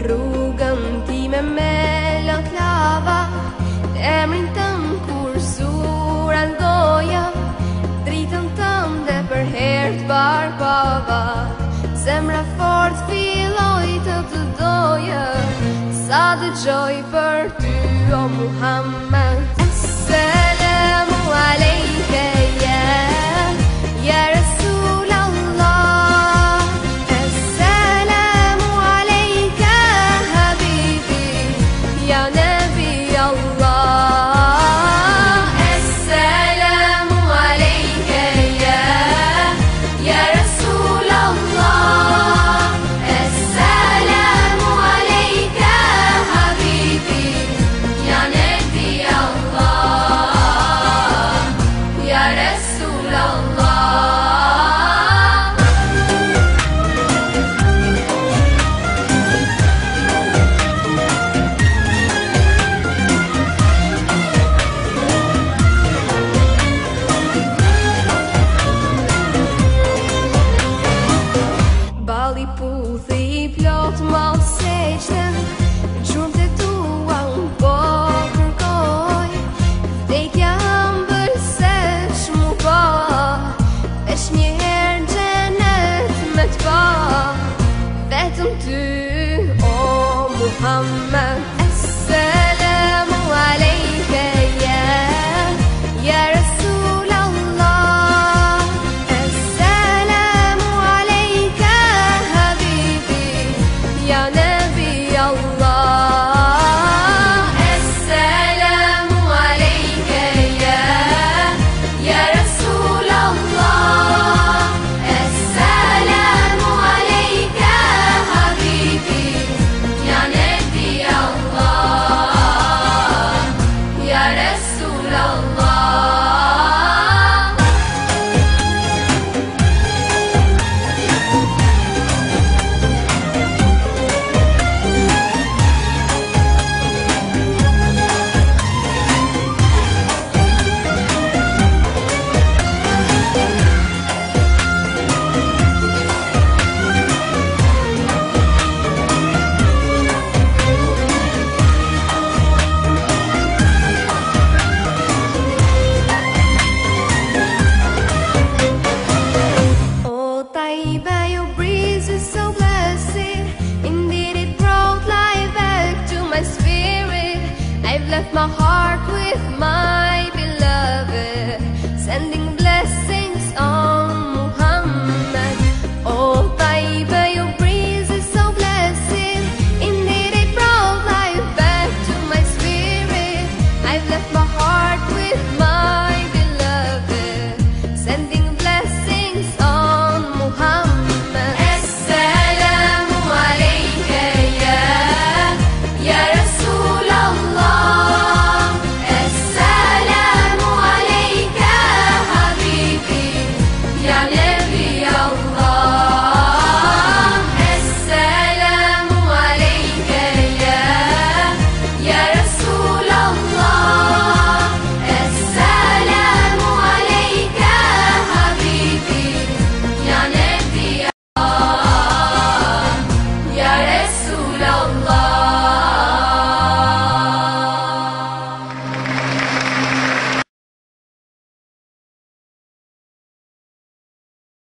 Rrugën time mellon klava, emrin tëm kur sura ndoja, dritën tënde për herë t'barbava. Zemra fort filloj të doja, sa dëgjoj për ty o Muhammed. Assalamu alejke ya Rasul Allah, Assalamu alejke habibi ya Nabi Allah. Assalamu alejke ya Rasul Allah, Assalamu alejke habibi ya Nabi Allah, ya Rasul Allah. Bali puthi plot mal seqten, gjurmë të tua unë po kërkoj, vdekja ëmbël se shmu po, veç një herë xhenet me t'pa, vetëm ty o Muhammed. Assalamu alejke ya Rasul Allah, Assalamu alejke habibi ya Nabi Allah. Assalamu alejke ya Rasul Allah, Assalamu alejke habibi ya Nabi Allah, ya Rasul Allah. Oh Taiba, your breeze is so blessed. Indeed, it brought life back to my spirit. I've left my heart with